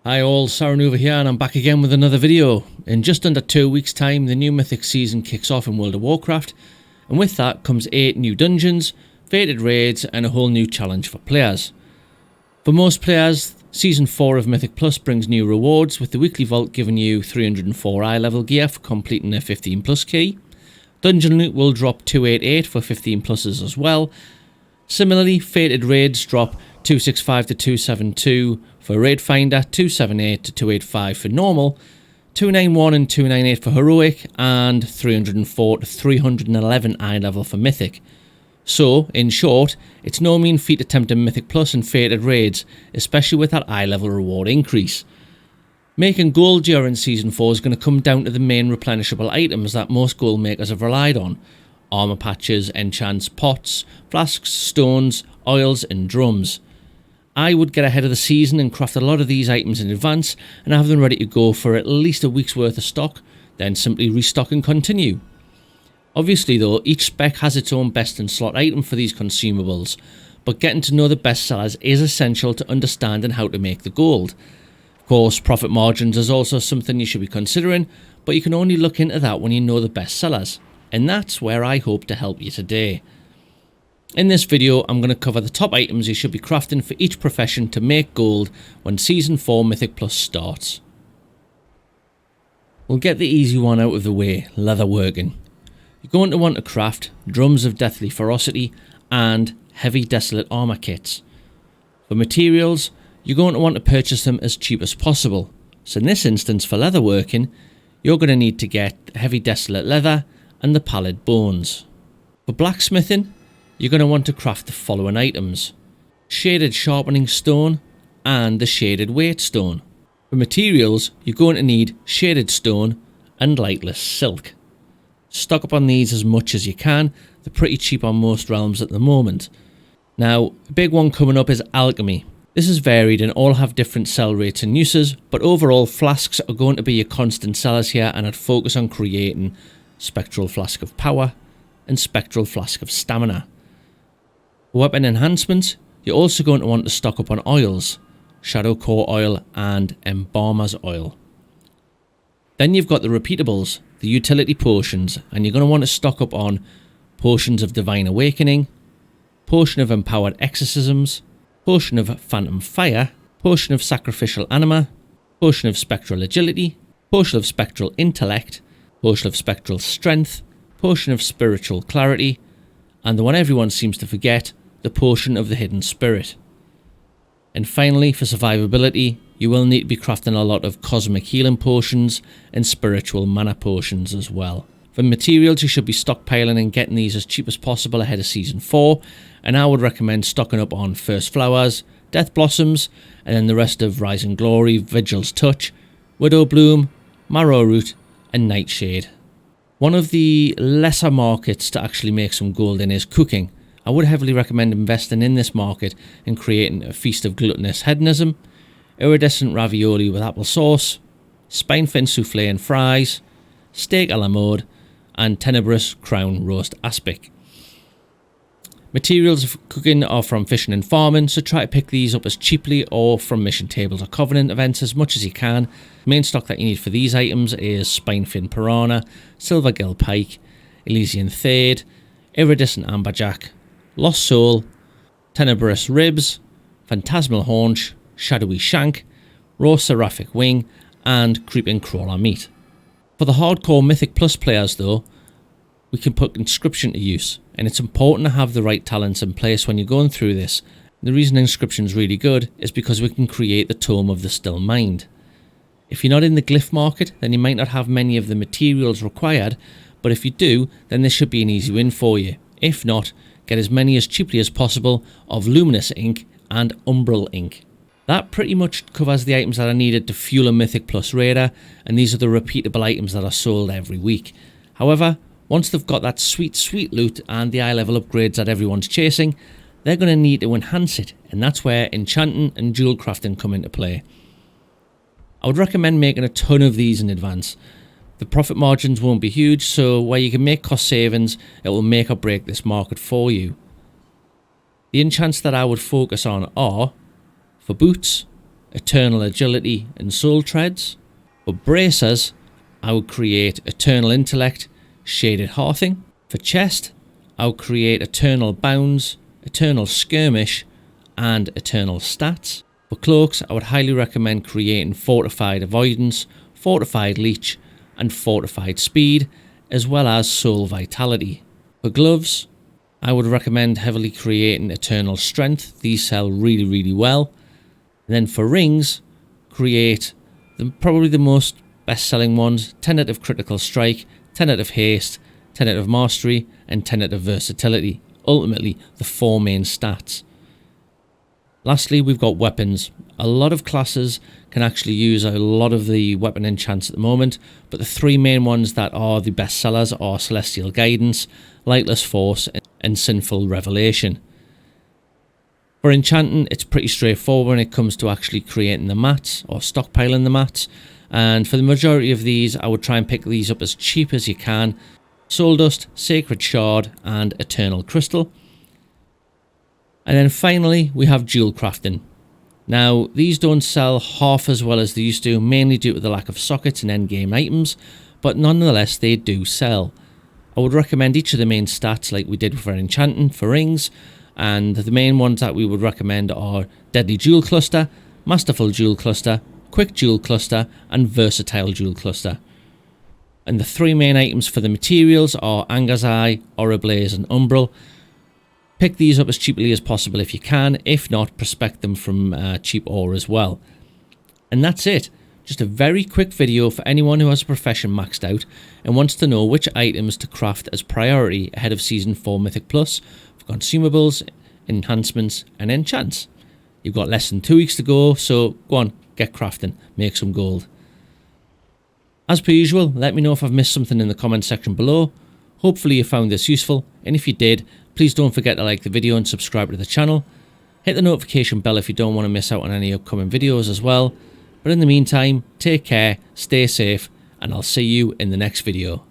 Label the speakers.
Speaker 1: Hi all, Sarranuva here and I'm back again with another video. In just under 2 weeks time the new Mythic season kicks off in World of Warcraft, and with that comes 8 new dungeons, fated raids and a whole new challenge for players. For most players, Season 4 of Mythic Plus brings new rewards, with the weekly vault giving you 304 eye level gear for completing a 15 plus key. Dungeon loot will drop 288 for 15 pluses as well. Similarly, fated raids drop 265 to 272 for Raid Finder, 278 to 285 for normal, 291 and 298 for heroic, and 304 to 311 eye level for mythic. So, in short, it's no mean feat attempting Mythic Plus and fated raids, especially with that eye level reward increase. Making gold during Season 4 is going to come down to the main replenishable items that most Goldmakers have relied on: armor patches, enchants, pots, flasks, stones, oils and drums. I would get ahead of the season and craft a lot of these items in advance and have them ready to go for at least a week's worth of stock, then simply restock and continue. Obviously though, each spec has its own best and slot item for these consumables, but getting to know the best sellers is essential to understanding how to make the gold. Of course, profit margins is also something you should be considering, but you can only look into that when you know the best sellers, and that's where I hope to help you today. In this video, I'm going to cover the top items you should be crafting for each profession to make gold when Season 4 Mythic Plus starts. We'll get the easy one out of the way: leatherworking. You're going to want to craft drums of deathly ferocity and heavy desolate armor kits. For materials, you're going to want to purchase them as cheap as possible. So in this instance, for leatherworking, you're going to need to get heavy desolate leather and the pallid bones. For blacksmithing, you're going to want to craft the following items: shaded sharpening stone and the shaded weight stone. For materials, you're going to need shaded stone and lightless silk. Stock up on these as much as you can, they're pretty cheap on most realms at the moment. Now, a big one coming up is Alchemy. This is varied and all have different sell rates and uses, but overall flasks are going to be your constant sellers here, and I'd focus on creating Spectral Flask of Power and Spectral Flask of Stamina. For weapon enhancements, you're also going to want to stock up on oils: Shadow Core Oil and Embalmer's Oil. Then you've got the repeatables, the utility potions, and you're going to want to stock up on Potions of Divine Awakening, Potion of Empowered Exorcisms, Potion of Phantom Fire, Potion of Sacrificial Anima, Potion of Spectral Agility, Potion of Spectral Intellect, Potion of Spectral Strength, Potion of Spiritual Clarity, and the one everyone seems to forget, the Potion of the Hidden Spirit. And finally, for survivability, you will need to be crafting a lot of cosmic healing potions and spiritual mana potions as well. For materials, you should be stockpiling and getting these as cheap as possible ahead of Season 4, and I would recommend stocking up on First Flowers, Death Blossoms, and then the rest of Rising Glory, Vigil's Touch, Widow Bloom, Marrow Root, and Nightshade. One of the lesser markets to actually make some gold in is cooking. I would heavily recommend investing in this market and creating a Feast of Gluttonous Hedonism, Iridescent Ravioli with Applesauce, Spinefin Souffle and Fries, Steak a la Mode, and Tenebrous Crown Roast Aspic. Materials for cooking are from fishing and farming, so try to pick these up as cheaply or from mission tables or covenant events as much as you can. The main stock that you need for these items is Spinefin Piranha, Silver Gill Pike, Elysian Thade, Iridescent Amberjack, Lost Soul, Tenebrous Ribs, Phantasmal Haunch, Shadowy Shank, Raw Seraphic Wing, and Creeping Crawler Meat. For the hardcore Mythic Plus players though, we can put Inscription to use, and it's important to have the right talents in place when you're going through this. The reason Inscription is really good is because we can create the Tome of the Still Mind. If you're not in the glyph market, then you might not have many of the materials required, but if you do, then this should be an easy win for you. If not, get as many as cheaply as possible of Luminous Ink and Umbral Ink. That pretty much covers the items that are needed to fuel a Mythic Plus raider, and these are the repeatable items that are sold every week. However, once they've got that sweet loot and the eye level upgrades that everyone's chasing, they're going to need to enhance it, and that's where enchanting and jewel crafting come into play. I would recommend making a ton of these in advance. The profit margins won't be huge, so where you can make cost savings, it will make or break this market for you. The enchants that I would focus on are, for boots, Eternal Agility and Soul Treads. For Bracers, I would create Eternal Intellect, Shaded Hearthing. For Chest, I would create Eternal Bounds, Eternal Skirmish, and Eternal Stats. For Cloaks, I would highly recommend creating Fortified Avoidance, Fortified Leech, and Fortified Speed, as well as Soul Vitality. For Gloves, I would recommend heavily creating Eternal Strength. These sell really well. And then for Rings, create probably the most best-selling ones: Tentative Critical Strike, Tentative Haste, Tentative Mastery, and Tentative Versatility. Ultimately, the 4 main stats. Lastly, we've got weapons. A lot of classes can actually use a lot of the weapon enchants at the moment, but the 3 main ones that are the best sellers are Celestial Guidance, Lightless Force, and Sinful Revelation. For enchanting, it's pretty straightforward when it comes to actually creating the mats or stockpiling the mats, and for the majority of these I would try and pick these up as cheap as you can. Soul Dust, Sacred Shard, and Eternal Crystal. And then finally we have dual crafting. Now these don't sell half as well as they used to, mainly due to the lack of sockets and endgame items, but nonetheless they do sell. I would recommend each of the main stats like we did for enchanting, for rings, and the main ones that we would recommend are Deadly Jewel Cluster, Masterful Jewel Cluster, Quick Jewel Cluster, and Versatile Jewel Cluster. And the 3 main items for the materials are Anger's Eye, Aura Blaze, and Umbral. Pick these up as cheaply as possible if you can. If not, prospect them from cheap ore as well. And that's it. Just a very quick video for anyone who has a profession maxed out and wants to know which items to craft as priority ahead of Season 4 Mythic Plus for consumables, enhancements, and enchants. You've got less than 2 weeks to go, so go on, get crafting, make some gold. As per usual, let me know if I've missed something in the comment section below. Hopefully you found this useful, and if you did, please don't forget to like the video and subscribe to the channel. Hit the notification bell if you don't want to miss out on any upcoming videos as well. But in the meantime, take care, stay safe, and I'll see you in the next video.